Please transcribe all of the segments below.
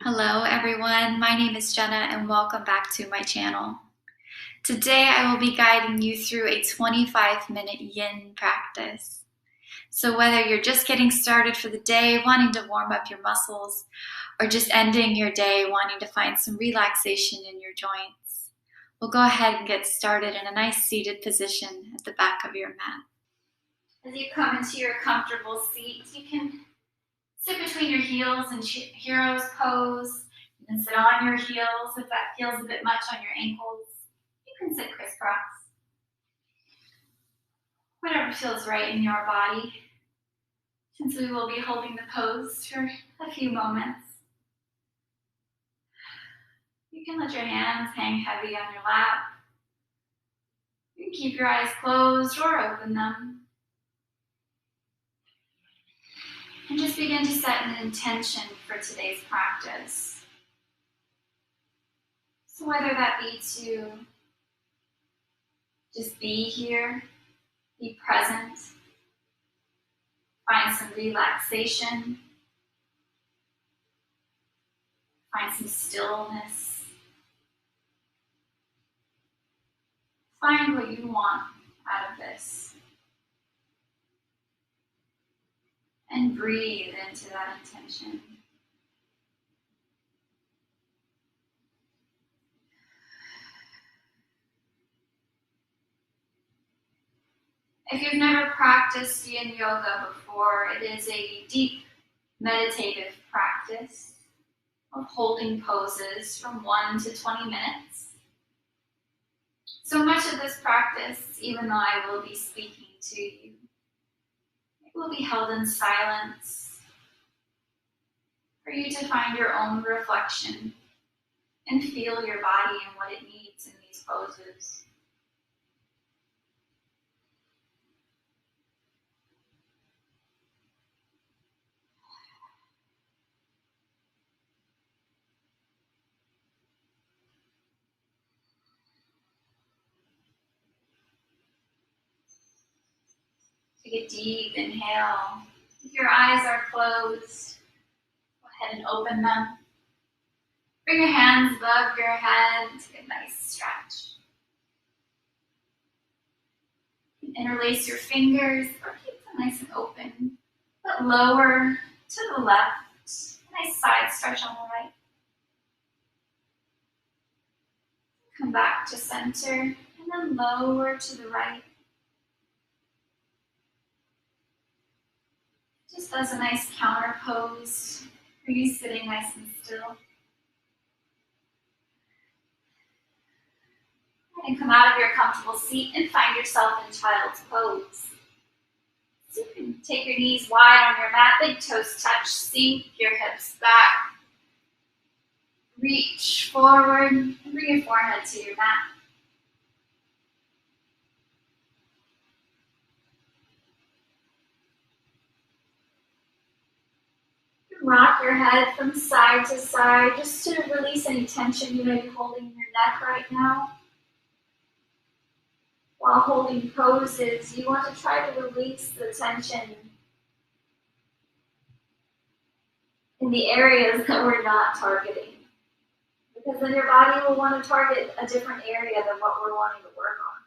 Hello everyone, my name is Jenna and welcome back to my channel. Today I will be guiding you through a 25-minute yin practice. So whether you're just getting started for the day, wanting to warm up your muscles, or just ending your day wanting to find some relaxation in your joints, we'll go ahead and get started in a nice seated position at the back of your mat. As you come into your comfortable seat, you can sit between your heels in hero's pose. You can sit on your heels if that feels a bit much on your ankles. You can sit crisscross. Whatever feels right in your body, since we will be holding the pose for a few moments. You can let your hands hang heavy on your lap. You can keep your eyes closed or open them. And just begin to set an intention for today's practice. So whether that be to just be here, be present, find some relaxation, find some stillness, find what you want out of this, and breathe into that intention. If you've never practiced yin yoga before, it is a deep meditative practice of holding poses from 1 to 20 minutes. So much of this practice, even though I will be speaking to you, it will be held in silence for you to find your own reflection and feel your body and what it needs in these poses. Take a deep inhale. If your eyes are closed, go ahead and open them. Bring your hands above your head. Take a nice stretch. Interlace your fingers or keep them nice and open, but lower to the left. A nice side stretch on the right. Come back to center and then lower to the right. Just as a nice counter pose for you sitting nice and still. And come out of your comfortable seat and find yourself in child's pose. So you can take your knees wide on your mat, big toes touch, sink your hips back. Reach forward and bring your forehead to your mat. Rock your head from side to side just to release any tension you may be holding in your neck right now. While holding poses, you want to try to release the tension in the areas that we're not targeting. Because then your body will want to target a different area than what we're wanting to work on.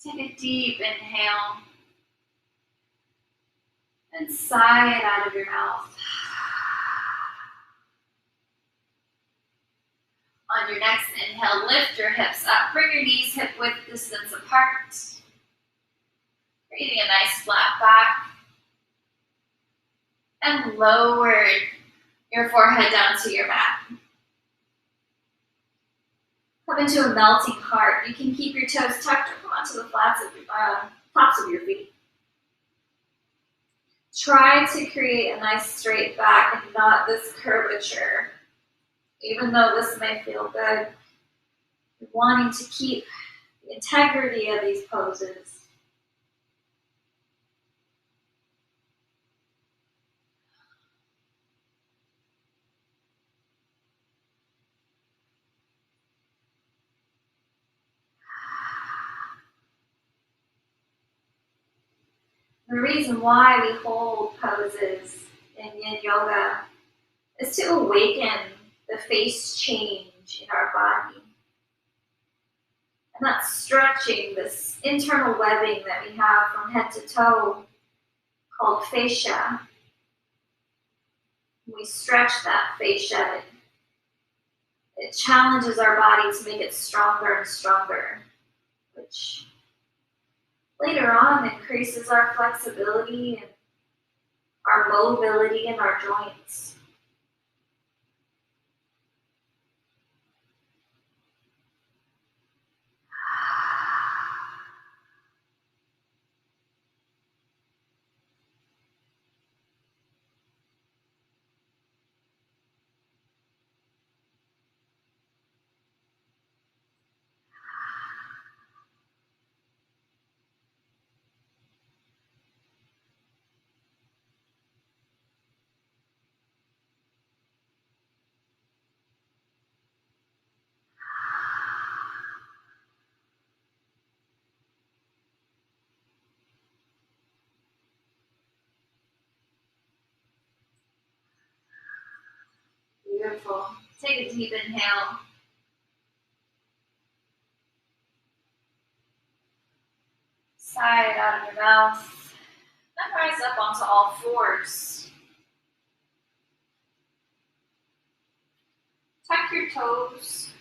Take a deep inhale and sigh it out of your mouth. On your next inhale, lift your hips up. Bring your knees hip-width distance apart. Creating a nice flat back. And lower your forehead down to your mat. Come into a melting heart. You can keep your toes tucked or come onto the tops of your feet. Try to create a nice straight back and not this curvature. Even though this may feel good, you're wanting to keep the integrity of these poses. The reason why we hold poses in Yin Yoga is to awaken the face change in our body. And that's stretching this internal webbing that we have from head to toe called fascia. When we stretch that fascia, it challenges our body to make it stronger and stronger, which later on increases our flexibility and our mobility in our joints. Beautiful. Take a deep inhale. Sigh it out of your mouth. Then rise up onto all fours. Tuck your toes.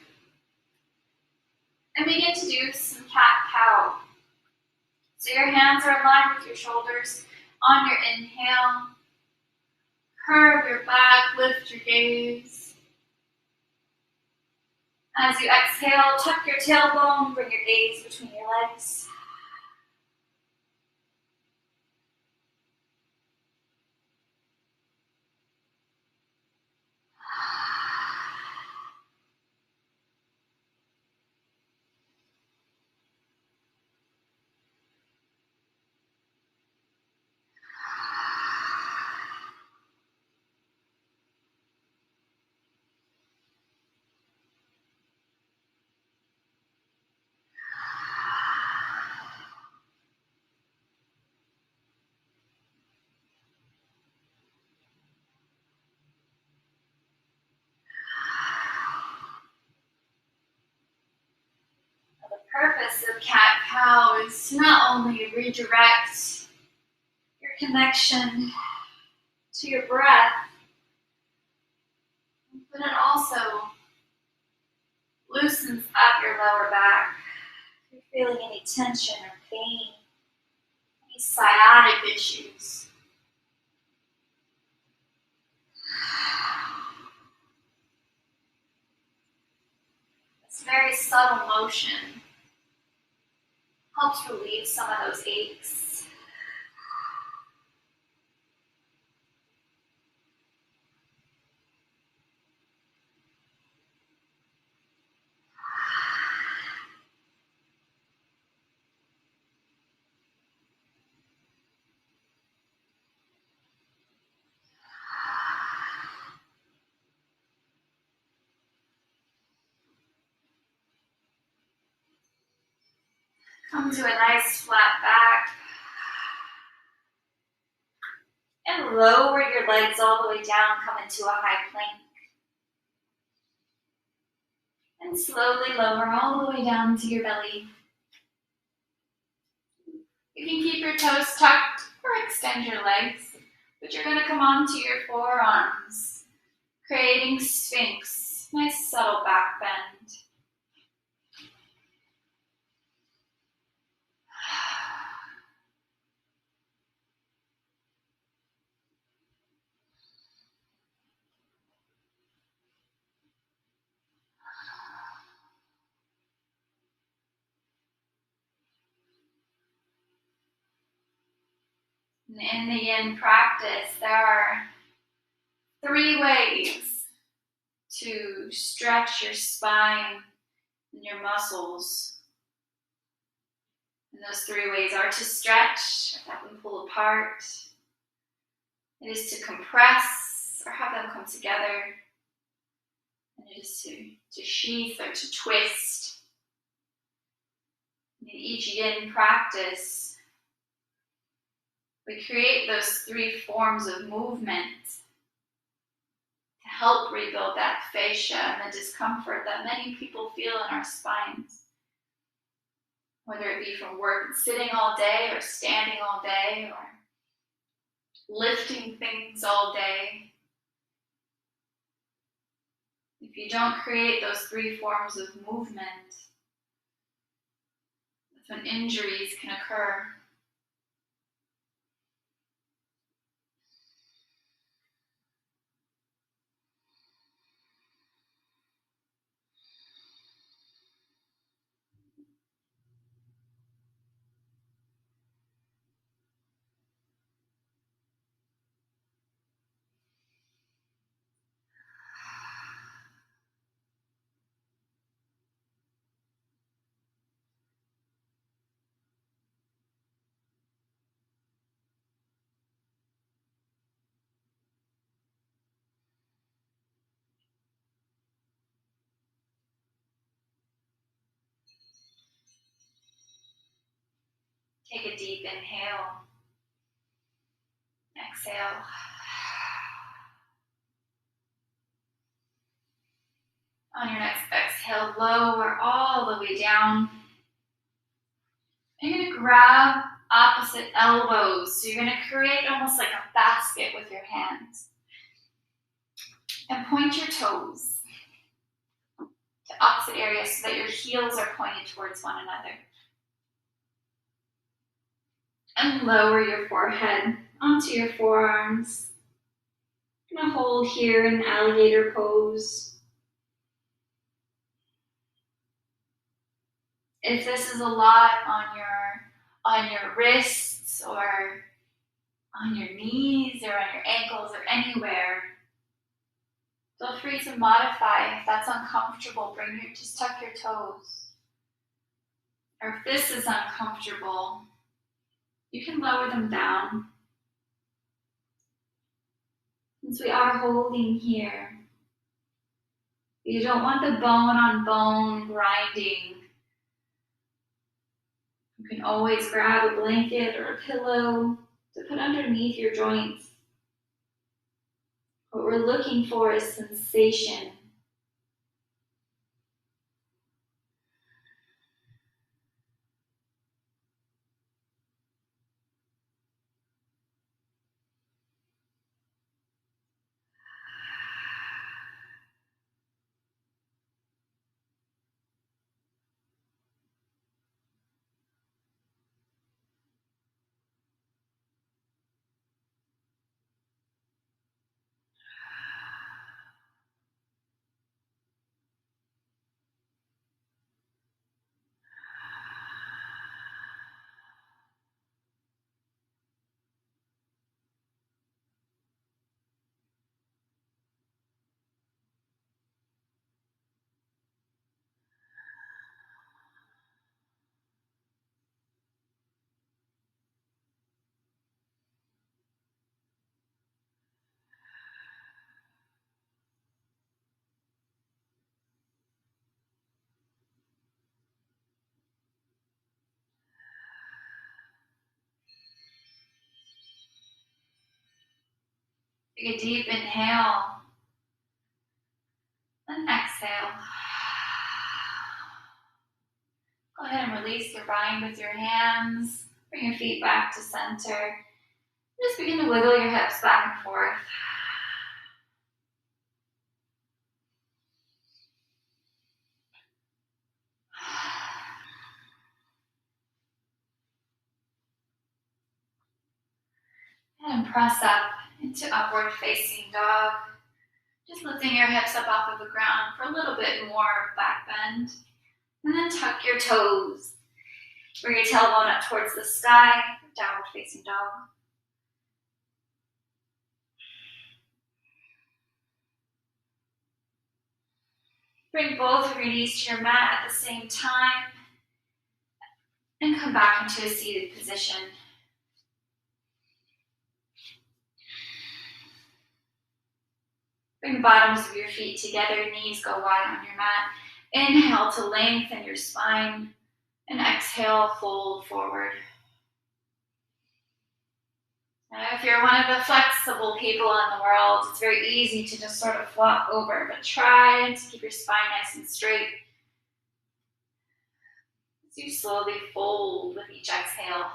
And begin to do some cat-cow. So your hands are aligned with your shoulders. On your inhale, curve your back, lift your gaze. As you exhale, tuck your tailbone, bring your gaze between your legs. Purpose of cat-cow is to not only redirect your connection to your breath, but it also loosens up your lower back. If you're feeling any tension or pain, any sciatic issues. This very subtle motion helps relieve some of those aches. Come to a nice flat back. And lower your legs all the way down, come into a high plank. And slowly lower all the way down to your belly. can keep your toes tucked or extend your legs, but you're going to come onto your forearms, creating Sphinx, nice subtle back bend. And in the yin practice, there are 3 ways to stretch your spine and your muscles. And those 3 ways are to stretch, have them pull apart. It is to compress or have them come together. And it is to sheath or to twist. In each yin practice, we create those 3 forms of movement to help rebuild that fascia and the discomfort that many people feel in our spines. Whether it be from work, sitting all day or standing all day or lifting things all day. If you don't create those 3 forms of movement, that's when injuries can occur. Take a deep inhale. Exhale. On your next exhale, lower all the way down. You're going to grab opposite elbows. So you're going to create almost like a basket with your hands. And point your toes to opposite areas so that your heels are pointed towards one another. And lower your forehead onto your forearms. I'm going to hold here in alligator pose. If this is a lot on your wrists or on your knees or on your ankles or anywhere, feel free to modify. If that's uncomfortable, just tuck your toes. Or if this is uncomfortable, you can lower them down. Since we are holding here, you don't want the bone on bone grinding. You can always grab a blanket or a pillow to put underneath your joints. What we're looking for is sensation. Take a deep inhale and exhale. Go ahead and release your bind with your hands. Bring your feet back to center. Just begin to wiggle your hips back and forth. And press up into upward facing dog. Just lifting your hips up off of the ground for a little bit more back bend. And then tuck your toes. Bring your tailbone up towards the sky, downward facing dog. Bring both of your knees to your mat at the same time and come back into a seated position. Bring the bottoms of your feet together, knees go wide on your mat. Inhale to lengthen your spine, and exhale, fold forward. Now, if you're one of the flexible people in the world, it's very easy to just sort of flop over, but try to keep your spine nice and straight as you slowly fold with each exhale.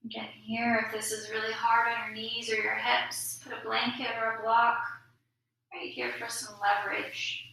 Again here, if this is really hard on your knees or your hips, put a blanket or a block right here for some leverage.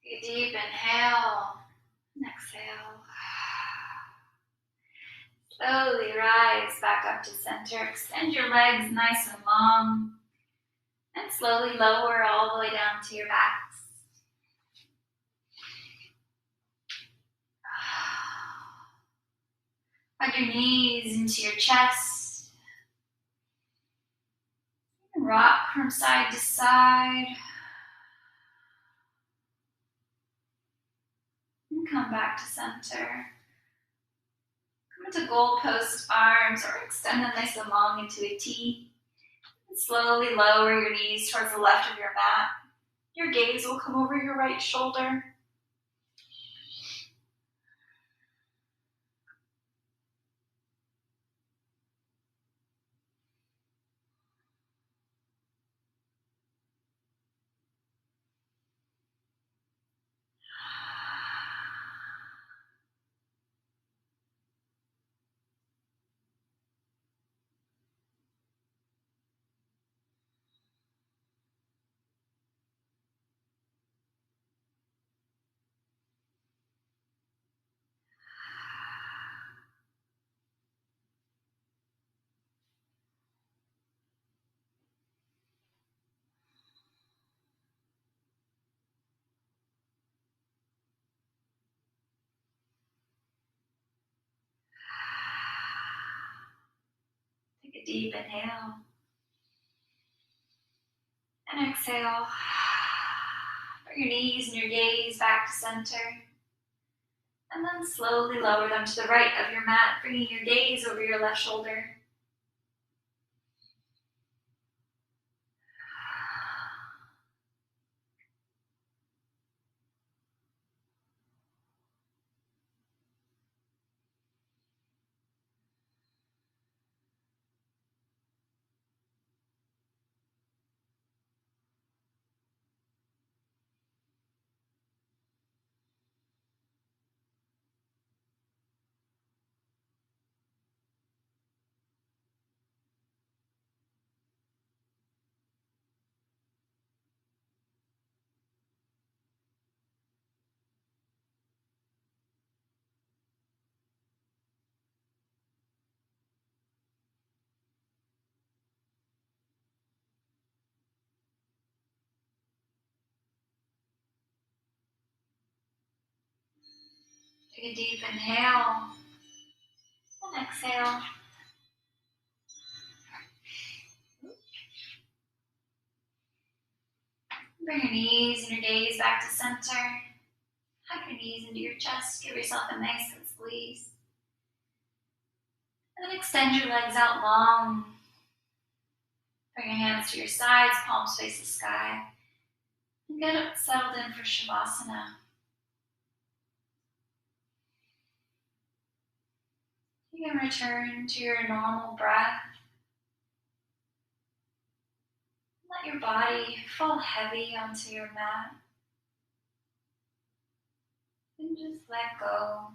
Take a deep inhale and exhale. Slowly rise back up to center. Extend your legs nice and long. And slowly lower all the way down to your backs. Hug your knees into your chest. Rock from side to side. And come back to center. Come into goalpost arms or extend them nice and long into a T. And slowly lower your knees towards the left of your mat. Your gaze will come over your right shoulder. Take a deep inhale. And exhale. Bring your knees and your gaze back to center. And then slowly lower them to the right of your mat, bringing your gaze over your left shoulder. Take a deep inhale and exhale. Bring your knees and your gaze back to center. Hug your knees into your chest. Give yourself a nice good squeeze. And then extend your legs out long. Bring your hands to your sides, palms face the sky. And get settled in for Shavasana. You can return to your normal breath. Let your body fall heavy onto your mat. And just let go.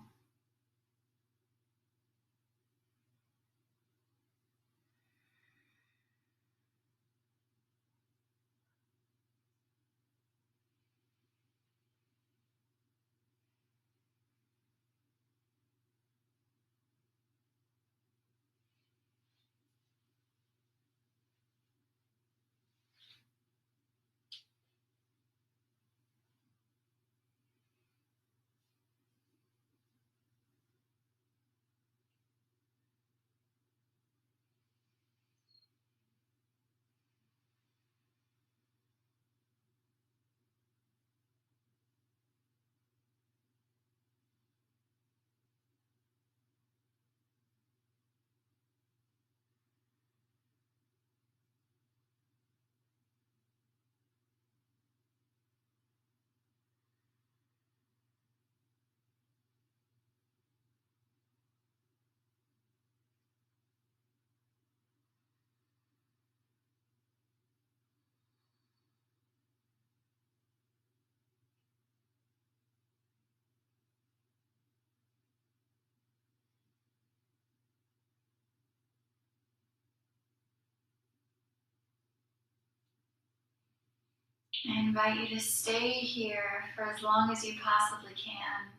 I invite you to stay here for as long as you possibly can,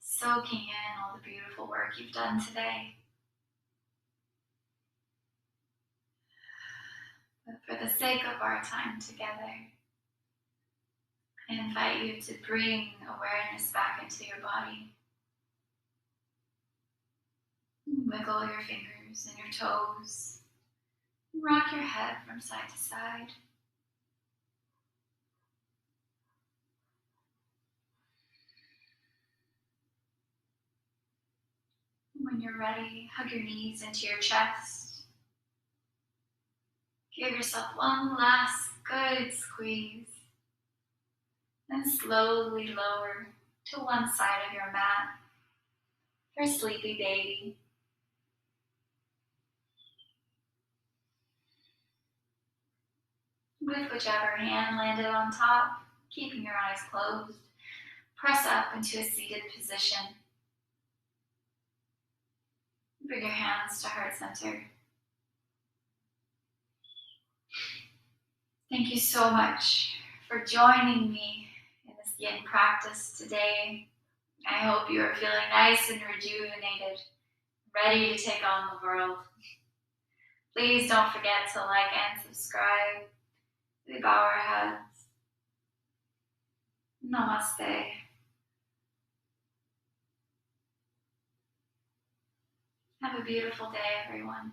soaking in all the beautiful work you've done today. But for the sake of our time together, I invite you to bring awareness back into your body. Wiggle your fingers and your toes. Rock your head from side to side. When you're ready, hug your knees into your chest. Give yourself one last good squeeze. Then slowly lower to one side of your mat for Sleepy Baby. With whichever hand landed on top, keeping your eyes closed, press up into a seated position. Bring your hands to heart center. Thank you so much for joining me in this yin practice today. I hope you are feeling nice and rejuvenated, ready to take on the world. Please don't forget to like and subscribe. We bow our heads. Namaste. Have a beautiful day, everyone.